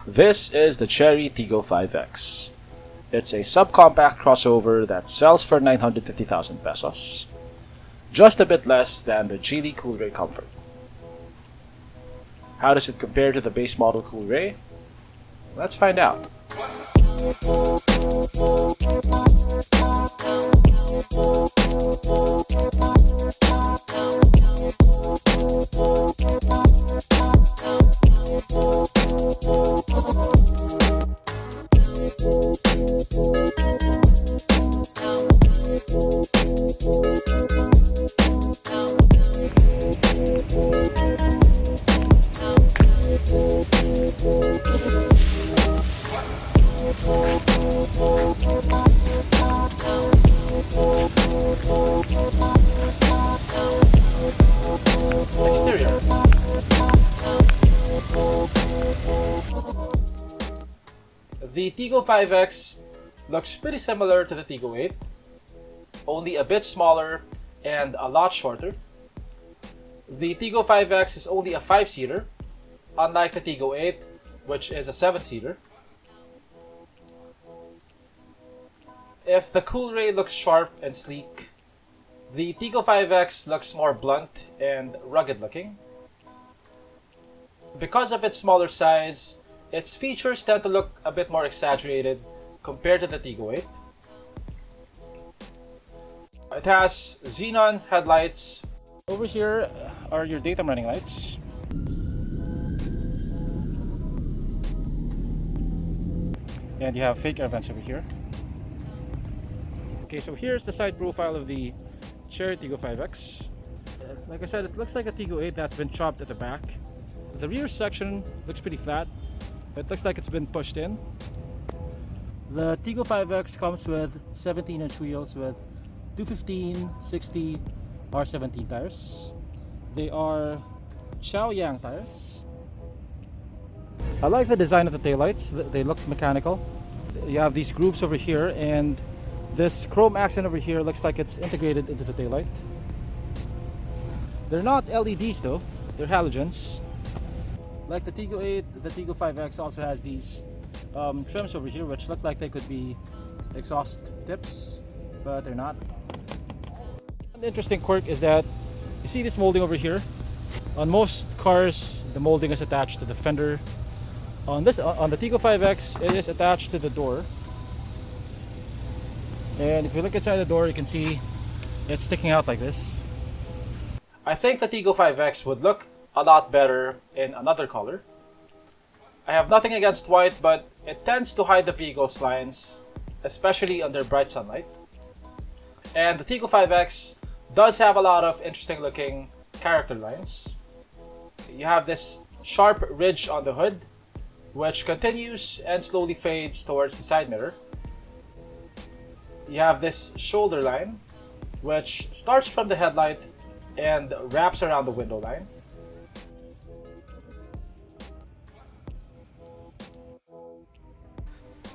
This is the Chery Tiggo 5X. It's a subcompact crossover that sells for 950,000 pesos, just a bit less than the Geely Coolray Comfort. How does it compare to the base model Coolray? Let's find out. Exterior. The Tiggo 5X looks pretty similar to the Tiggo 8, only a bit smaller and a lot shorter. The Tiggo 5X is only a 5-seater, unlike the Tiggo 8, which is a 7-seater. If the Coolray looks sharp and sleek, the Tiggo 5X looks more blunt and rugged looking. Because of its smaller size, its features tend to look a bit more exaggerated compared to the Tiggo 8. It has xenon headlights. Over here are your daytime running lights. And you have fake air vents over here. Okay, so here's the side profile of the Chery Tiggo 5X. Like I said, it looks like a Tiggo 8 that's been chopped at the back. The rear section looks pretty flat. It looks like it's been pushed in. The Tiggo 5X comes with 17-inch wheels with 215, 60, R17 tires. They are Chaoyang tires. I like the design of the taillights. They look mechanical. You have these grooves over here, and this chrome accent over here looks like it's integrated into the taillight. They're not LEDs though, they're halogens. Like the Tiggo 8, the Tiggo 5X also has these trims over here which look like they could be exhaust tips, but they're not. An interesting quirk is that you see this molding over here. On most cars, the molding is attached to the fender. On the Tiggo 5X, it is attached to the door. And if you look inside the door, you can see it's sticking out like this. I think the Tiggo 5X would look a lot better in another color. I have nothing against white, but it tends to hide the vehicle's lines, especially under bright sunlight. And the Tiggo 5X does have a lot of interesting looking character lines. You have this sharp ridge on the hood, which continues and slowly fades towards the side mirror. You have this shoulder line, which starts from the headlight and wraps around the window line.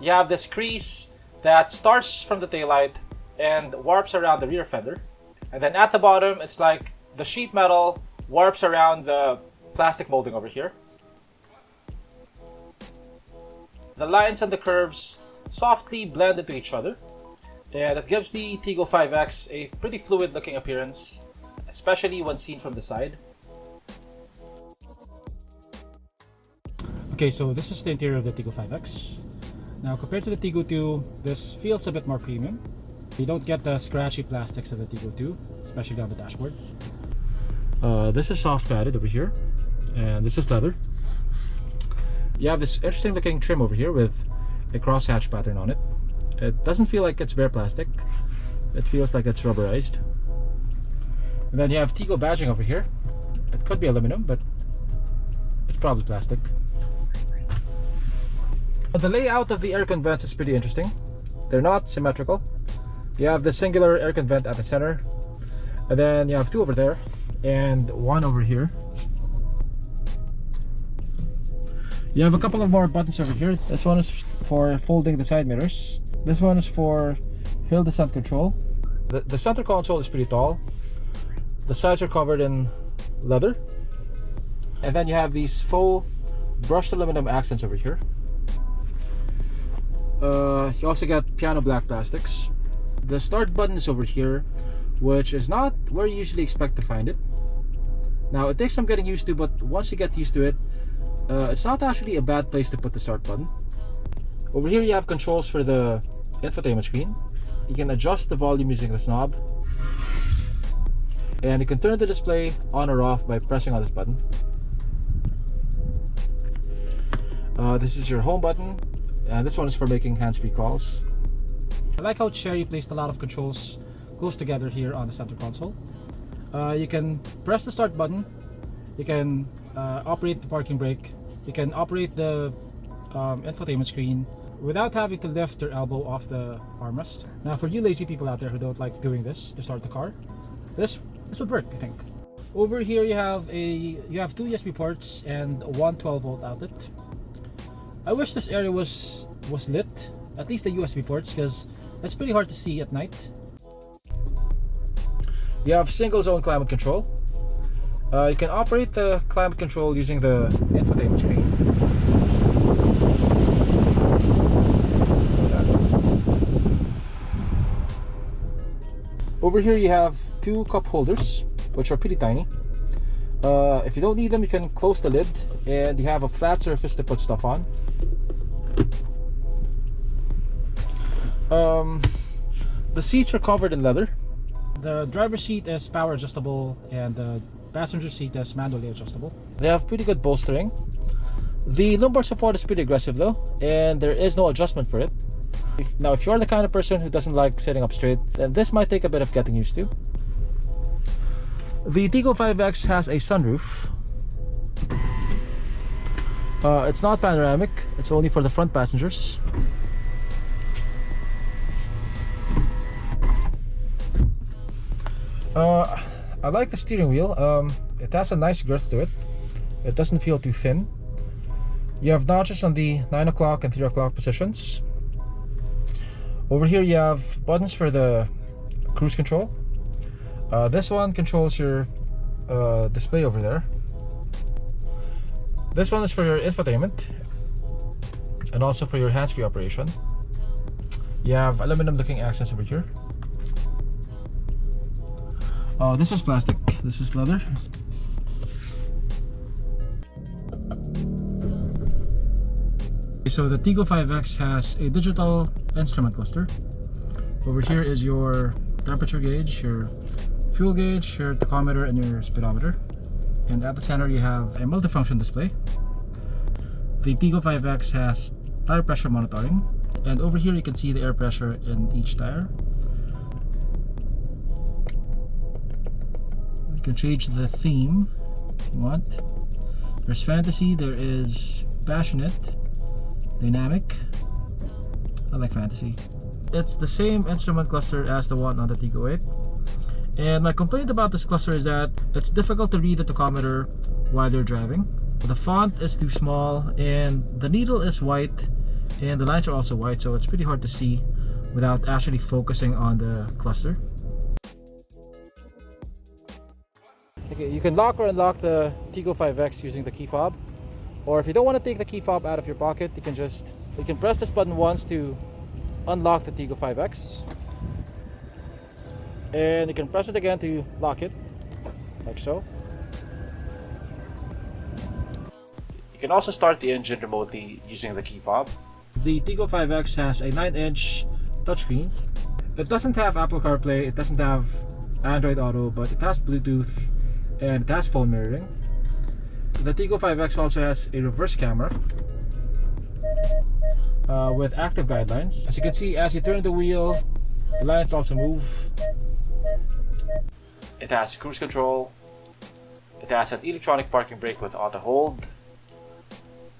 You have this crease that starts from the taillight and warps around the rear fender. And then at the bottom, it's like the sheet metal warps around the plastic molding over here. The lines and the curves softly blend into each other. And that gives the Tiggo 5X a pretty fluid looking appearance, especially when seen from the side. Okay, so this is the interior of the Tiggo 5X. Now compared to the Tiggo 2, this feels a bit more premium. You don't get the scratchy plastics of the Tiggo 2, especially on the dashboard. This is soft padded over here, and this is leather. You have this interesting looking trim over here with a crosshatch pattern on it. It doesn't feel like it's bare plastic. It feels like it's rubberized. And then you have Tiggo badging over here. It could be aluminum, but it's probably plastic. The layout of the aircon vents is pretty interesting. They're not symmetrical. You have the singular aircon vent at the center, and then you have two over there and one over here. You have a couple of more buttons over here. This one is for folding the side mirrors. This one is for hill descent control. The center console is pretty tall. The sides are covered in leather. And then you have these faux brushed aluminum accents over here. You also got piano black plastics. The start button is over here, which is not where you usually expect to find it. Now, it takes some getting used to, but once you get used to it, it's not actually a bad place to put the start button. Over here you have controls for the infotainment screen. You can adjust the volume using this knob, and you can turn the display on or off by pressing on this button. This is your home button, and this one is for making hands-free calls. I like how Chery placed a lot of controls close together here on the center console. You can press the start button, you can operate the parking brake, you can operate the infotainment screen without having to lift your elbow off the armrest. Now, for you lazy people out there who don't like doing this to start the car, this would work, I think. Over here you have two USB ports and one 12-volt outlet. I wish this area was lit, at least the USB ports, because it's pretty hard to see at night. You have single zone climate control. You can operate the climate control using the infotainment screen. Over here you have two cup holders, which are pretty tiny. If you don't need them, you can close the lid, and you have a flat surface to put stuff on. The seats are covered in leather. The driver's seat is power adjustable, and the passenger seat is manually adjustable. They have pretty good bolstering. The lumbar support is pretty aggressive though, and there is no adjustment for it. Now, if you're the kind of person who doesn't like sitting up straight, then this might take a bit of getting used to. The Tiggo 5X has a sunroof. It's not panoramic, it's only for the front passengers. I like the steering wheel. It has a nice girth to it. It doesn't feel too thin. You have notches on the 9 o'clock and 3 o'clock positions. Over here you have buttons for the cruise control. This one controls your display over there. This one is for your infotainment and also for your hands-free operation. You have aluminum looking accents over here. This is plastic, this is leather. So the Tiggo 5X has a digital instrument cluster. Over here is your temperature gauge, your fuel gauge, your tachometer, and your speedometer. And at the center you have a multifunction display. The Tiggo 5X has tire pressure monitoring, and over here you can see the air pressure in each tire. You can change the theme if you want. There's fantasy, there is passionate, dynamic. I like fantasy. It's the same instrument cluster as the one on the Tiggo 8. And my complaint about this cluster is that it's difficult to read the tachometer while you're driving. The font is too small, and the needle is white, and the lines are also white, so it's pretty hard to see without actually focusing on the cluster. Okay, you can lock or unlock the Tiggo 5X using the key fob, or if you don't want to take the key fob out of your pocket, you can press this button once to unlock the Tiggo 5X, and you can press it again to lock it, like so. You can also start the engine remotely using the key fob. The Tiggo 5X has a 9-inch touchscreen. It doesn't have Apple CarPlay, it doesn't have Android Auto, but it has Bluetooth and it has phone mirroring. The Tiggo 5X also has a reverse camera with active guidelines. As you can see, as you turn the wheel, the lines also move. It has cruise control. It has an electronic parking brake with auto hold.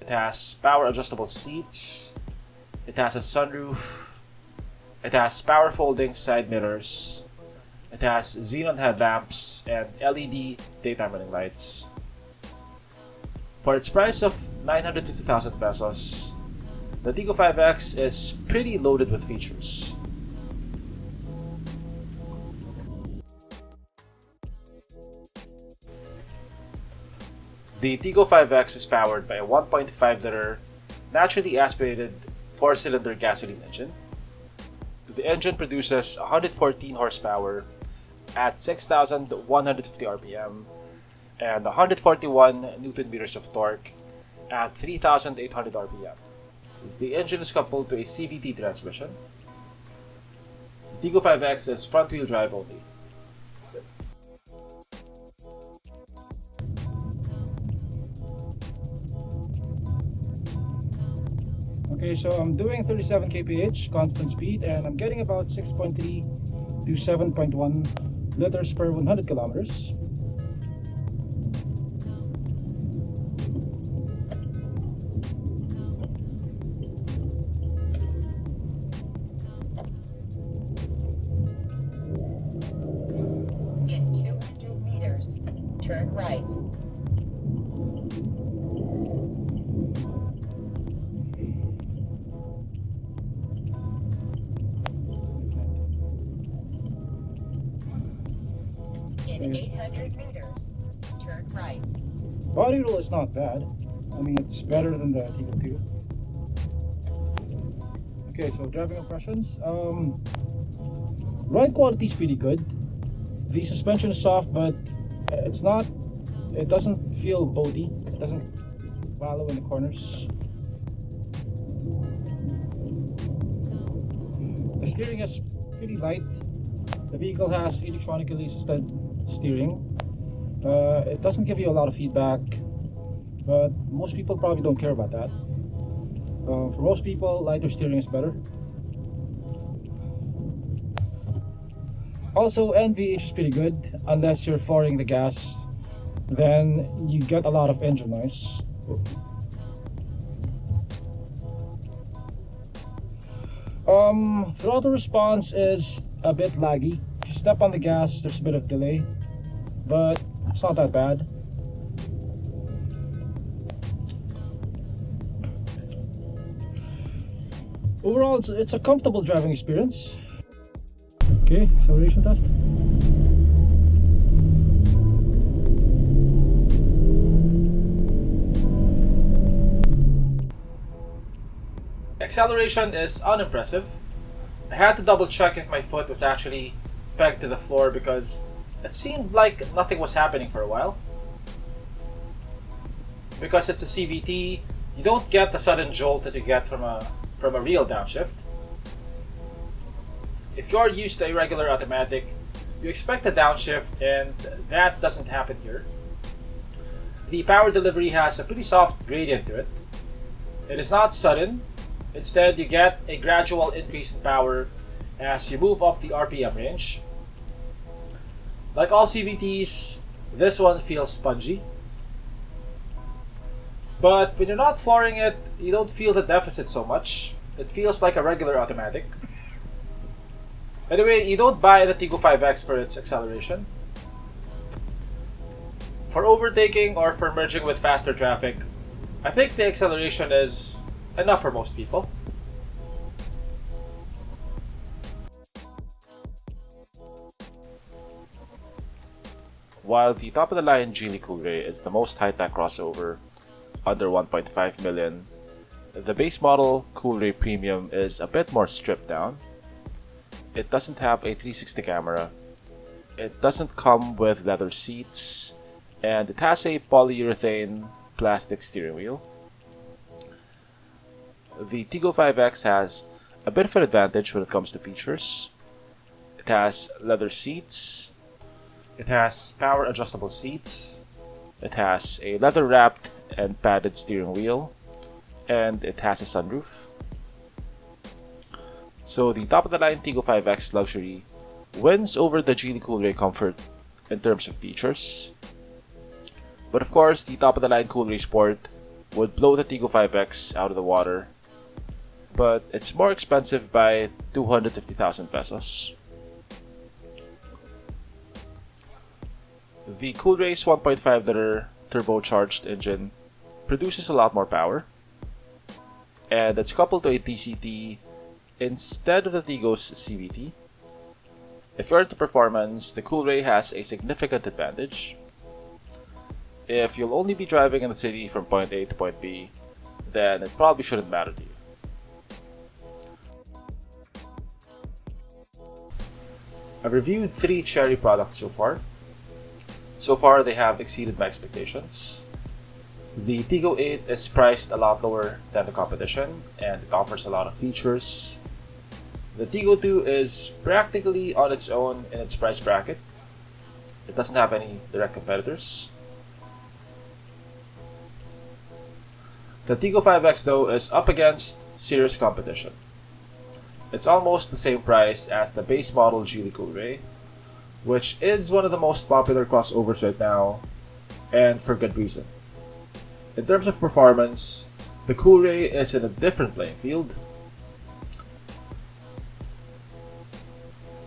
It has power adjustable seats. It has a sunroof. It has power folding side mirrors. It has xenon headlamps and LED daytime running lights. For its price of 950,000 pesos, the Tiggo 5X is pretty loaded with features. The Tiggo 5X is powered by a 1.5-liter naturally aspirated 4-cylinder gasoline engine. The engine produces 114 horsepower at 6,150 RPM and 141 Newton meters of torque at 3,800 RPM. The engine is coupled to a CVT transmission. The Tiggo 5X is front-wheel drive only. Okay, so I'm doing 37 kph constant speed and I'm getting about 6.3 to 7.1 liters per 100 kilometers. In 200 meters, turn right. In 800 meters, turn right. Body roll is not bad. I mean, it's better than the Tiggo 2. Okay, so driving impressions. Ride quality is pretty good. The suspension is soft, but it doesn't feel boaty. It doesn't wallow in the corners. The steering is pretty light. The vehicle has electronically assisted steering. It doesn't give you a lot of feedback, but most people probably don't care about that. For most people, lighter steering is better. Also, NVH is pretty good, unless you're flooring the gas, then you get a lot of engine noise. Throttle response is a bit laggy. If you step on the gas, there's a bit of delay, but it's not that bad. Overall, it's a comfortable driving experience. Okay, acceleration test. Acceleration is unimpressive. I had to double check if my foot was actually pegged to the floor because it seemed like nothing was happening for a while. Because it's a CVT, you don't get the sudden jolt that you get from a real downshift. If you're used to a regular automatic, you expect a downshift, and that doesn't happen here. The power delivery has a pretty soft gradient to it. It is not sudden. Instead, you get a gradual increase in power as you move up the RPM range. Like all CVTs, this one feels spongy. But when you're not flooring it, you don't feel the deficit so much. It feels like a regular automatic. Anyway, you don't buy the Tiggo 5X for its acceleration. For overtaking or for merging with faster traffic, I think the acceleration is enough for most people. While the top-of-the-line Geely Coolray is the most high-tech crossover, under 1.5 million, the base model Coolray Premium is a bit more stripped down. It doesn't have a 360 camera, it doesn't come with leather seats, and it has a polyurethane plastic steering wheel. The Tiggo 5X has a bit of an advantage when it comes to features. It has leather seats, it has power adjustable seats, it has a leather wrapped and padded steering wheel, and it has a sunroof. So the top-of-the-line Tiggo 5X Luxury wins over the Geely Coolray Comfort in terms of features. But of course, the top-of-the-line Coolray Sport would blow the Tiggo 5X out of the water. But it's more expensive by 250,000 pesos. The Coolray's 1.5-liter turbocharged engine produces a lot more power, and it's coupled to a TCT instead of the Tiggo's CVT. If you're into performance, the Coolray has a significant advantage. If you'll only be driving in the city from point A to point B, then it probably shouldn't matter to you. I've reviewed 3 Chery products so far. So far, they have exceeded my expectations. The Tiggo 8 is priced a lot lower than the competition, and it offers a lot of features. The Tiggo 2 is practically on its own in its price bracket. It doesn't have any direct competitors. The Tiggo 5X though is up against serious competition. It's almost the same price as the base model Geely Coolray, which is one of the most popular crossovers right now, and for good reason. In terms of performance, the Coolray is in a different playing field.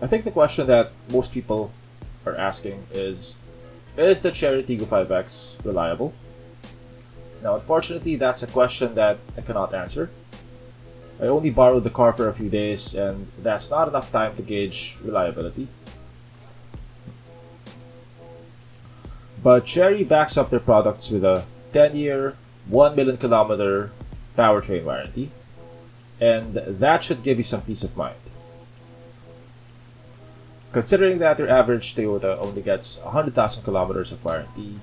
I think the question that most people are asking is the Chery Tiggo 5X reliable? Now, unfortunately, that's a question that I cannot answer. I only borrowed the car for a few days, and that's not enough time to gauge reliability. But Chery backs up their products with a 10-year, 1 million kilometer powertrain warranty, and that should give you some peace of mind. Considering that your average Toyota only gets 100,000 kilometers of warranty,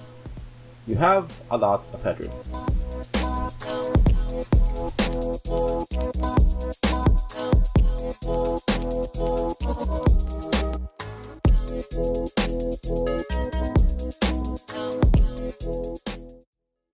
you have a lot of headroom.